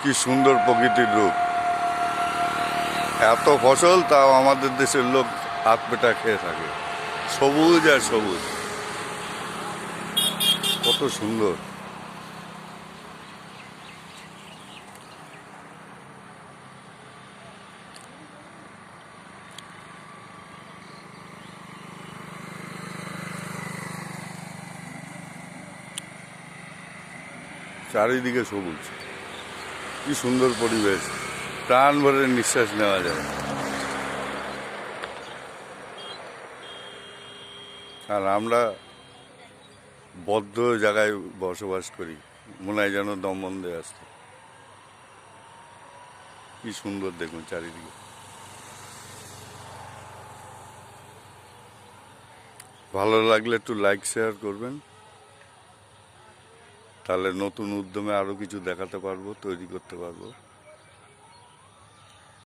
কি সুন্দর প্রকৃতির রূপ। এত ফসল, তাও আমাদের দেশের লোক হাত পেটা খেয়ে থাকে। সবুজ আর সবুজ, কত সুন্দর। চারিদিকে সবুজ, কি সুন্দর পরিবেশ, প্রাণ ভরে নিঃশ্বাস নেওয়া যায়। আর আমরা বদ্ধ জায়গায় বসবাস করি, মনে হয় যেন দম বন্ধে আসছে। কি সুন্দর দেখুন চারিদিকে। ভালো লাগলে একটু লাইক শেয়ার করবেন, তাহলে নতুন উদ্যমে আরও কিছু দেখাতে পারবো, তৈরি করতে পারবো।